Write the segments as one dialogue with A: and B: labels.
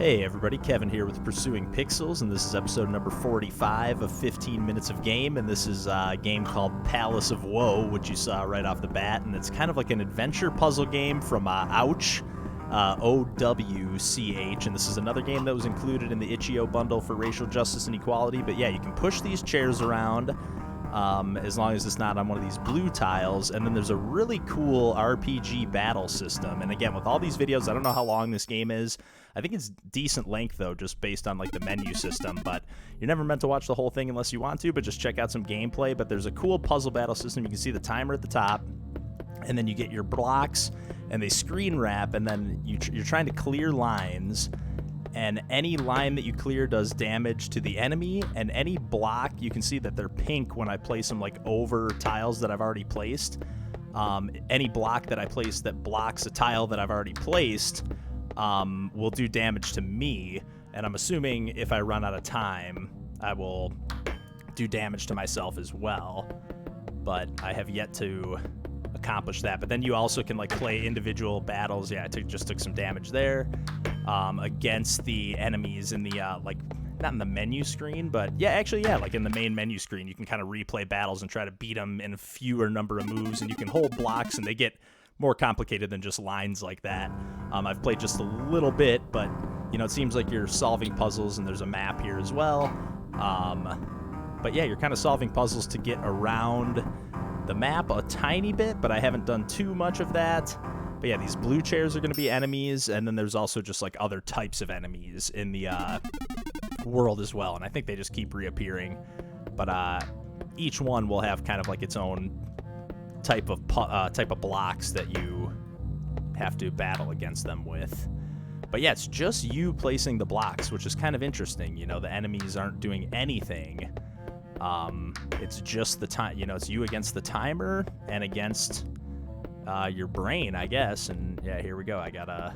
A: Hey everybody, Kevin here with Pursuing Pixels, and this is episode number 45 of 15 Minutes of Game, and this is a game called Palace of Woe, which you saw right off the bat, and it's kind of like an adventure puzzle game from Ouch, OWCH, and this is another game that was included in the Itch.io bundle for racial justice and equality. But yeah, you can push these chairs around as long as it's not on one of these blue tiles, and then there's a really cool RPG battle system. And again, with all these videos, I don't know how long this game is. I think it's decent length though, just based on like the menu system, but you're never meant to watch the whole thing unless you want to, but just check out some gameplay. But there's a cool puzzle battle system. You can see the timer at the top, and then you get your blocks and they screen wrap, and then you're trying to clear lines, and any line that you clear does damage to the enemy, and any block, you can see that they're pink when I place them like over tiles that I've already placed. Any block that I place that blocks a tile that I've already placed will do damage to me, and I'm assuming if I run out of time, I will do damage to myself as well, but I have yet to accomplish that. But then you also can like play individual battles. Yeah, I just took some damage there against the enemies in the like, not in the menu screen, but yeah, actually, yeah, like in the main menu screen, you can kind of replay battles and try to beat them in a fewer number of moves, and you can hold blocks, and they get more complicated than just lines like that. I've played just a little bit, but you know, it seems like you're solving puzzles, and there's a map here as well. But yeah, you're kind of solving puzzles to get around the map a tiny bit, but I haven't done too much of that. But yeah, these blue chairs are going to be enemies, and then there's also just like other types of enemies in the world as well, and I think they just keep reappearing. But each one will have kind of like its own type of blocks that you have to battle against them with. But yeah, it's just you placing the blocks, which is kind of interesting. You know, the enemies aren't doing anything. It's just the time. You know, it's you against the timer and against your brain, I guess. And yeah, here we go. I got a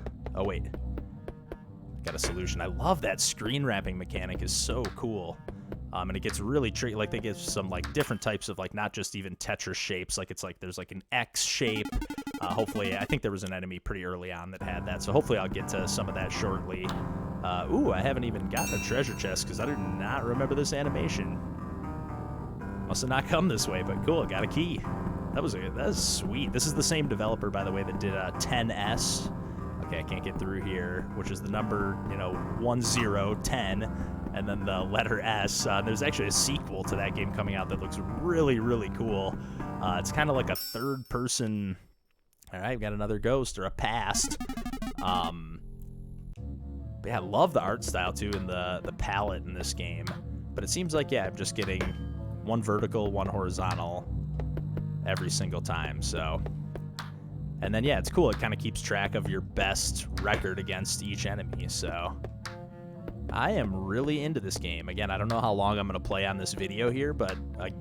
A: solution. I love that screen wrapping mechanic. Is so cool. And it gets really tricky. Like, they give some like different types of like, not just even Tetris shapes. Like, it's like there's like an X shape. Hopefully, I think there was an enemy pretty early on that had that. So hopefully I'll get to some of that shortly. Ooh, I haven't even gotten a treasure chest because I do not remember this animation. Must have not come this way, but cool. Got a key. That was sweet. This is the same developer, by the way, that did 10S. Okay, I can't get through here, which is the number, 1010, and then the letter S. There's actually a sequel to that game coming out that looks really, really cool. It's kind of like a third-person. All right, I've got another ghost or a past. But yeah, I love the art style too, and the palette in this game. But it seems like, yeah, I'm just getting one vertical, one horizontal every single time. So. And then, yeah, it's cool. It kind of keeps track of your best record against each enemy. So I am really into this game. Again, I don't know how long I'm going to play on this video here, but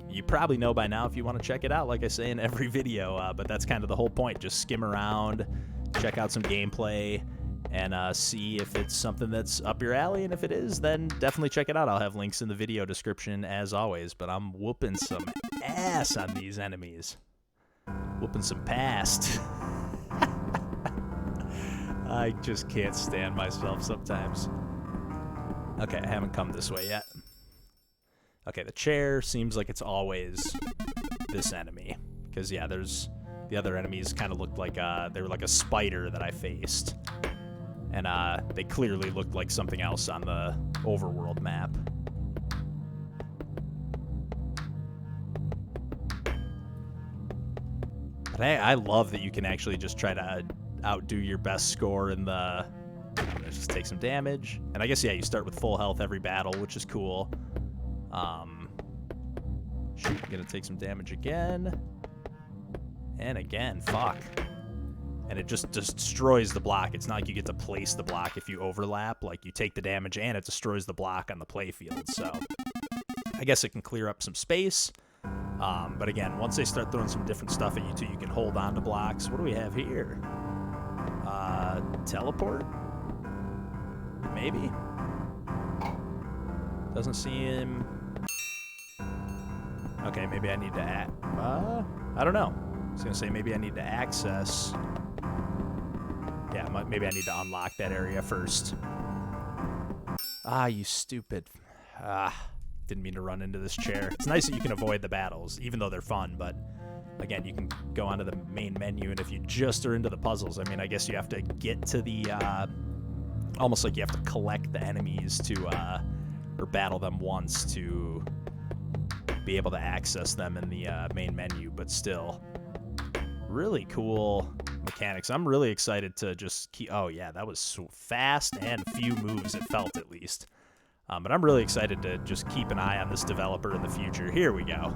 A: you probably know by now if you want to check it out, like I say in every video. But that's kind of the whole point. Just skim around, check out some gameplay, and see if it's something that's up your alley. And if it is, then definitely check it out. I'll have links in the video description as always. But I'm whooping some ass on these enemies. Whooping some past. I just can't stand myself sometimes. Okay, I haven't come this way yet. Okay, the chair seems like it's always this enemy. Because, yeah, there's the other enemies kind of looked like they were like a spider that I faced. And they clearly looked like something else on the overworld map. But I love that you can actually just try to outdo your best score in the. Let's just take some damage, and I guess, yeah, you start with full health every battle, which is cool. Shoot, I'm gonna take some damage again, and again. Fuck, and it just destroys the block. It's not like you get to place the block if you overlap. Like, you take the damage and it destroys the block on the playfield. So I guess it can clear up some space. But again, once they start throwing some different stuff at you too, you can hold on to blocks. What do we have here? Teleport? Maybe? Doesn't seem. Okay, maybe I need to I don't know. I was gonna say maybe I need to access. Yeah, maybe I need to unlock that area first. Ah, you stupid. Ah, didn't mean to run into this chair. It's nice that you can avoid the battles, even though they're fun, but again, you can go onto the main menu, and if you just are into the puzzles, I mean, I guess you have to get to the, almost like you have to collect the enemies to, or battle them once to be able to access them in the main menu, but still, really cool mechanics. I'm really excited to just keep, oh yeah, that was so fast and few moves, it felt at least. But I'm really excited to just keep an eye on this developer in the future. Here we go.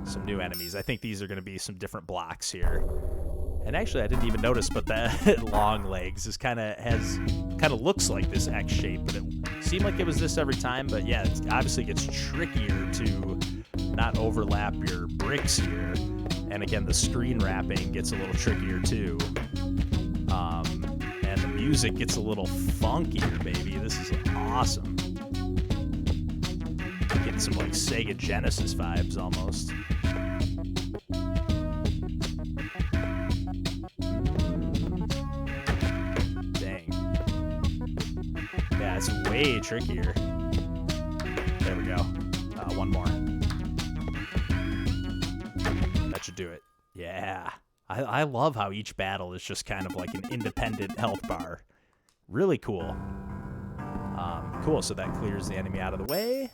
A: Some new enemies. I think these are going to be some different blocks here. And actually, I didn't even notice, but that long legs is kind of looks like this X shape, but it seemed like it was this every time. But yeah, it obviously gets trickier to not overlap your bricks here. And again, the screen wrapping gets a little trickier too. And the music gets a little funkier, baby. This is awesome. Getting some like Sega Genesis vibes almost. Dang. Yeah, it's way trickier. There we go. One more. That should do it. Yeah. I love how each battle is just kind of like an independent health bar. Really cool. Cool, so that clears the enemy out of the way.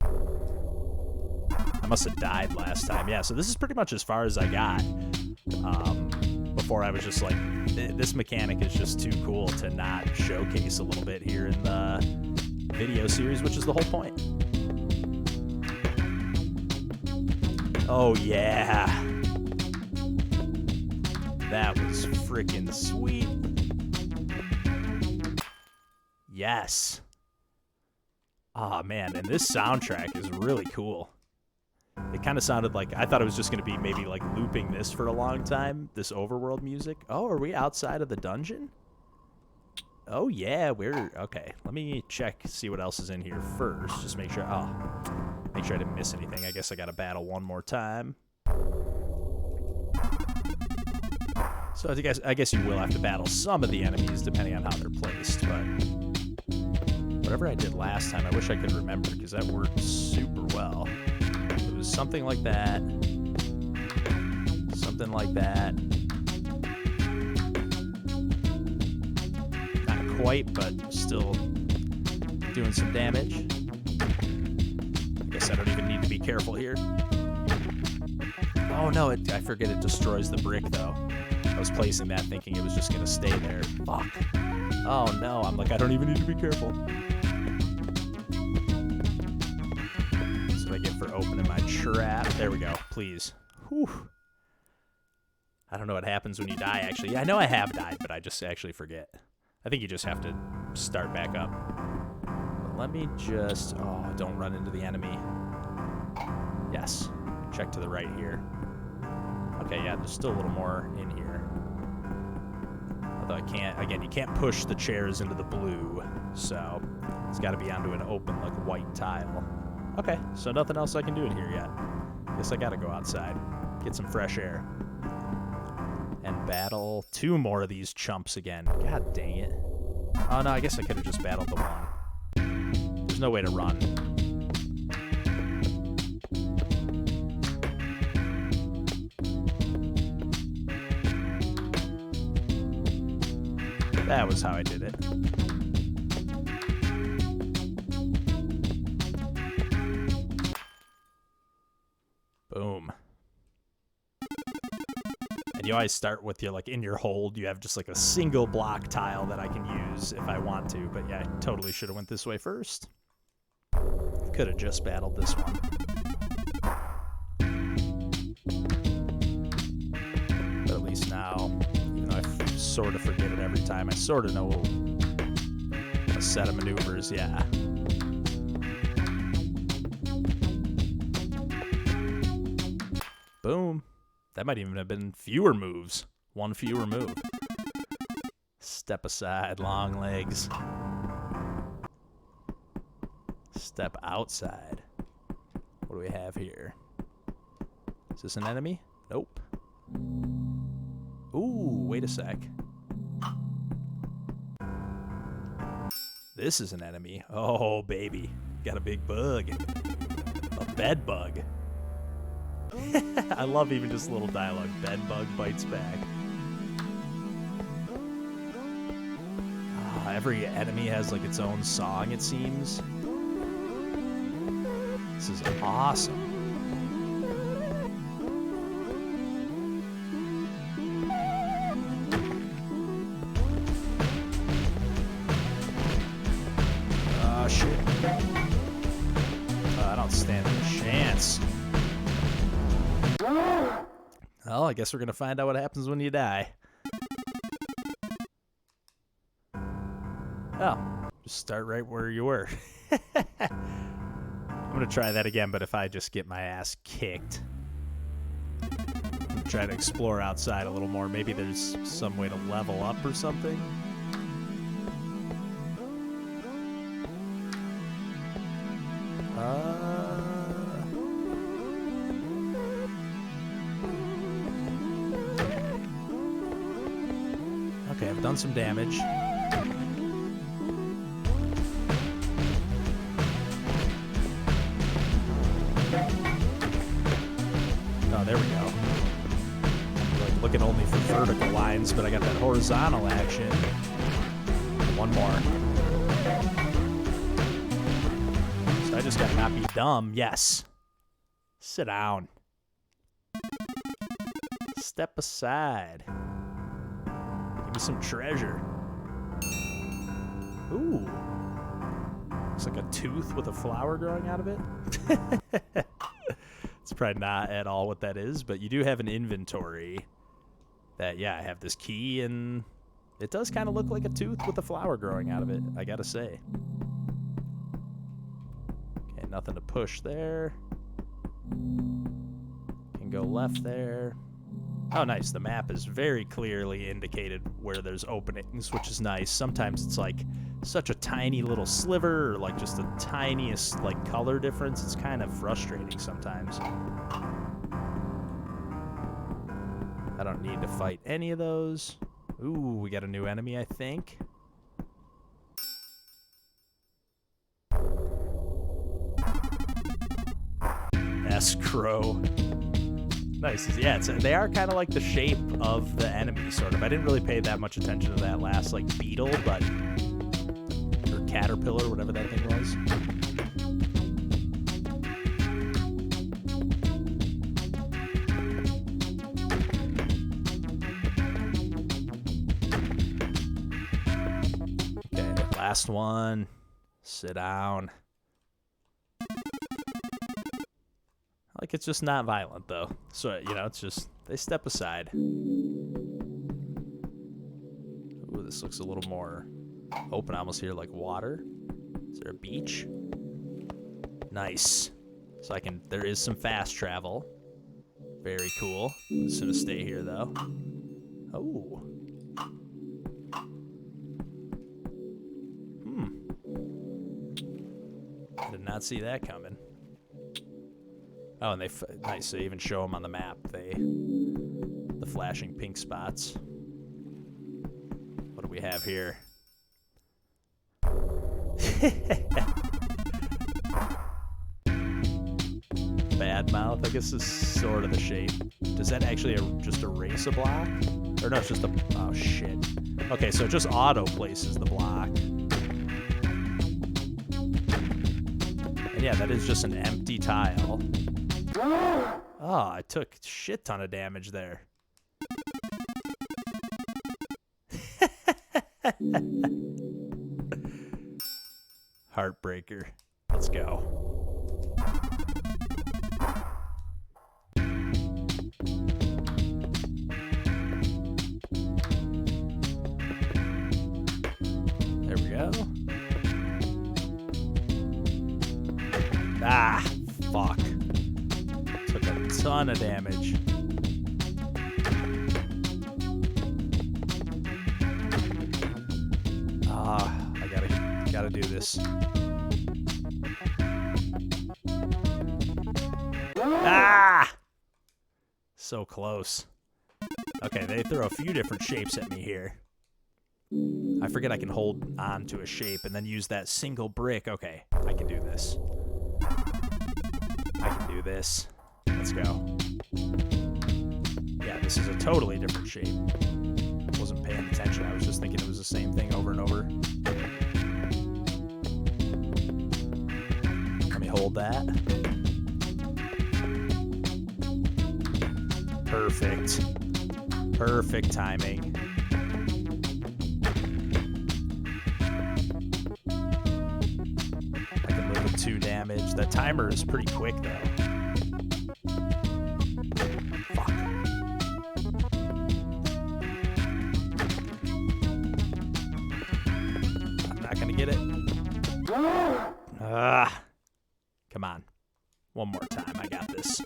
A: I must have died last time. Yeah, so this is pretty much as far as I got. Before I was just like, this mechanic is just too cool to not showcase a little bit here in the video series, which is the whole point. Oh, yeah. That was freaking sweet. Yes. Oh, man, and this soundtrack is really cool. It kind of sounded like, I thought it was just going to be maybe like looping this for a long time, this overworld music. Oh, are we outside of the dungeon? Oh, yeah, we're, okay. Let me check, see what else is in here first. Just make sure, make sure I didn't miss anything. I guess I got to battle one more time. So I guess you will have to battle some of the enemies depending on how they're placed, but whatever I did last time, I wish I could remember because that worked super well. It was something like that. Something like that. Not quite, but still doing some damage. I guess I don't even need to be careful here. Oh no, I forget it destroys the brick though. I was placing that thinking it was just going to stay there. Fuck. Oh no, I'm like, I don't even need to be careful. That's what I get for opening my trap. There we go, please. Whew. I don't know what happens when you die, actually. Yeah, I know I have died, but I just actually forget. I think you just have to start back up. But let me just... Oh, don't run into the enemy. Yes. Check to the right here. Okay, yeah, there's still a little more in here. Although I can't, again, you can't push the chairs into the blue, so it's got to be onto an open, like, white tile. Okay, so nothing else I can do in here yet. Guess I got to go outside, get some fresh air, and battle 2 more of these chumps again. God dang it. Oh, no, I guess I could have just battled the one. There's no way to run. That was how I did it. Boom. And you always start with your, like, in your hold, you have just like a single block tile that I can use if I want to. But yeah, I totally should have went this way first. Could have just battled this one. But at least now, even though I sort of forget it every time, I sort of know a set of maneuvers, yeah. Boom. That might even have been fewer moves. 1 fewer move. Step aside, long legs. Step outside. What do we have here? Is this an enemy? Nope. Ooh, wait a sec. This is an enemy. Oh, baby. Got a big bug. A bed bug. I love even just a little dialogue. Bed bug bites back. Every enemy has like its own song, it seems. This is awesome. Oh, shit. I don't stand a chance. Well, I guess we're going to find out what happens when you die. Oh, just start right where you were. I'm going to try that again, but if I just get my ass kicked. I'm try to explore outside a little more. Maybe there's some way to level up or something. Okay, I've done some damage. Oh, there we go. I'm like looking only for vertical lines, but I got that horizontal action. One more. So I just gotta not be dumb. Yes. Sit down. Step aside. Give me some treasure. Ooh. Looks like a tooth with a flower growing out of it. It's probably not at all what that is, but you do have an inventory that, yeah, I have this key, and it does kind of look like a tooth with a flower growing out of it, I gotta say. Okay, nothing to push there. Can go left there. Oh, nice. The map is very clearly indicated where there's openings, which is nice. Sometimes it's like such a tiny little sliver or like just the tiniest like color difference. It's kind of frustrating sometimes. I don't need to fight any of those. Ooh, we got a new enemy, I think. Escrow. Nice. Yeah, they are kind of like the shape of the enemy, sort of. I didn't really pay that much attention to that last, like, beetle, but... or caterpillar, whatever that thing was. Okay, last one. Sit down. Like, it's just not violent, though. So, you know, it's just, they step aside. Ooh, this looks a little more open. I almost hear, like, water. Is there a beach? Nice. So I can, there is some fast travel. Very cool. I'm just gonna stay here, though. Oh. I did not see that coming. Oh, and nice, they even show them on the map, the flashing pink spots. What do we have here? Bad mouth, I guess is sort of the shape. Does that actually just erase a block? Or no, it's just a, oh shit. Okay, so it just auto places the block. And yeah, that is just an empty tile. Oh, I took a shit ton of damage there. Heartbreaker. Let's go. There we go. Ah, fuck. Took a ton of damage. Ah, I gotta do this. Ah! So close. Okay, they throw a few different shapes at me here. I forget I can hold on to a shape and then use that single brick. Okay, I can do this. I can do this. Let's go. Yeah, this is a totally different shape. Wasn't paying attention. I was just thinking it was the same thing over and over. Let me hold that. Perfect. Perfect timing. I can live with 2 damage. That timer is pretty quick, though. Fuck. I'm not gonna get it. Ah. Come on. One more time. I got this.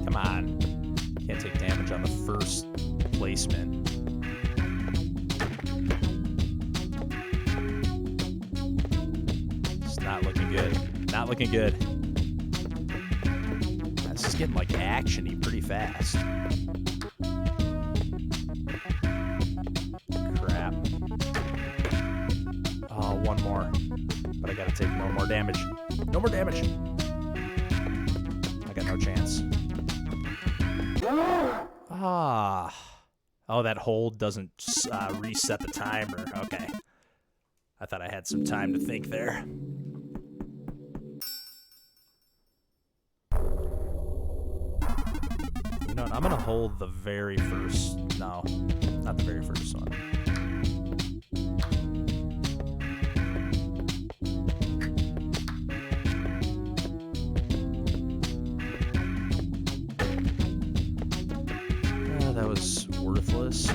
A: Come on. Can't take damage on the first placement. It's not looking good. Not looking good. This is getting like action-y pretty fast. Crap. Oh, one more. But I gotta take no more damage. No more damage. I got no chance. Ah. Oh, that hold doesn't reset the timer. Okay. I thought I had some time to think there. You know what? I'm going to hold the very first... No, not the very first one. That was worthless.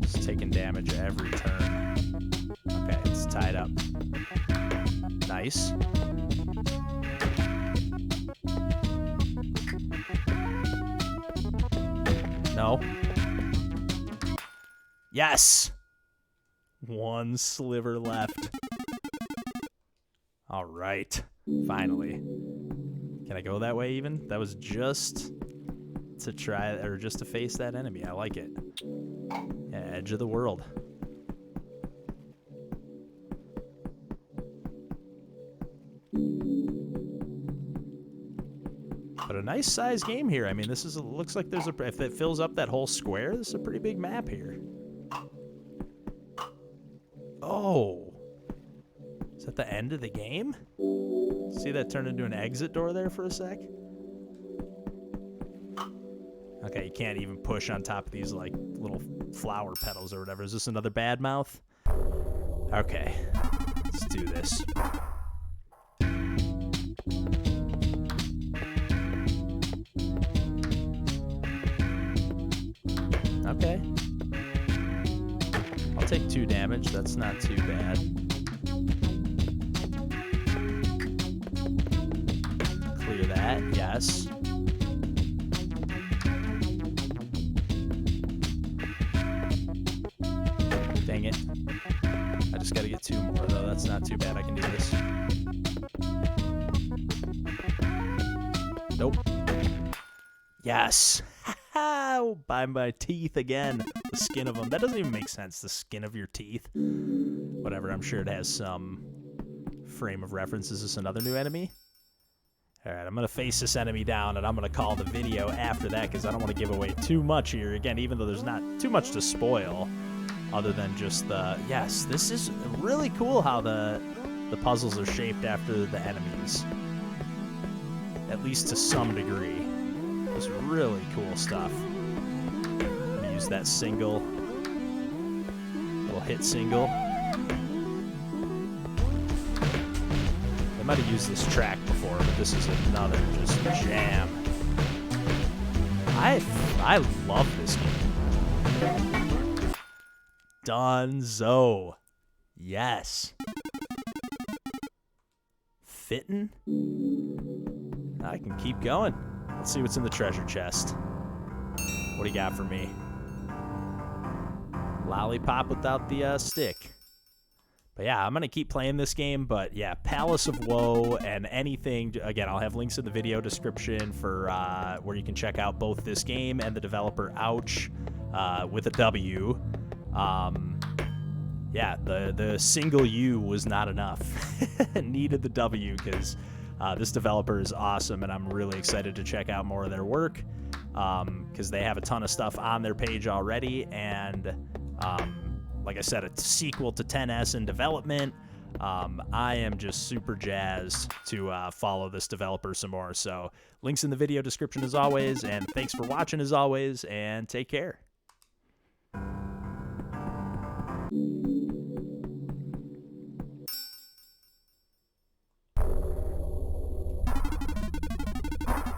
A: It's taking damage every turn. Okay, it's tied up. Nice. No. Yes! One sliver left. All right. Finally. Can I go that way even? That was just to try, or just to face that enemy. I like it. Yeah, edge of the world. But a nice size game here. I mean, this is looks like there's a, if it fills up that whole square, this is a pretty big map here. Oh. Is that the end of the game? See that turn into an exit door there for a sec? Okay, you can't even push on top of these like little flower petals or whatever. Is this another bad mouth? Okay, let's do this. Okay. I'll take 2 damage. That's not too bad. Clear that. Yes. Dang it. I just gotta get 2 more, though. That's not too bad. I can do this. Nope. Yes. By my teeth again. The skin of them. That doesn't even make sense. The skin of your teeth. Whatever. I'm sure it has some frame of reference. Is this another new enemy? Alright, I'm going to face this enemy down, and I'm going to call the video after that, because I don't want to give away too much here. Again, even though there's not too much to spoil, other than just the... Yes, this is really cool how the puzzles are shaped after the enemies. At least to some degree. It's really cool stuff. I'm going to use that single. Little hit single. I might have used this track before, but this is another just jam. I love this game. Dunzo. Yes. Fittin'. I can keep going. Let's see what's in the treasure chest. What do you got for me? Lollipop without the stick. But yeah, I'm going to keep playing this game. But yeah, Palace of Woe and anything. Again, I'll have links in the video description for where you can check out both this game and the developer Ouch with a W. Yeah, the single U was not enough. Needed the W because this developer is awesome, and I'm really excited to check out more of their work because they have a ton of stuff on their page already. And like I said, a sequel to 10S in development. I am just super jazzed to follow this developer some more. So links in the video description as always, and thanks for watching as always, and take care.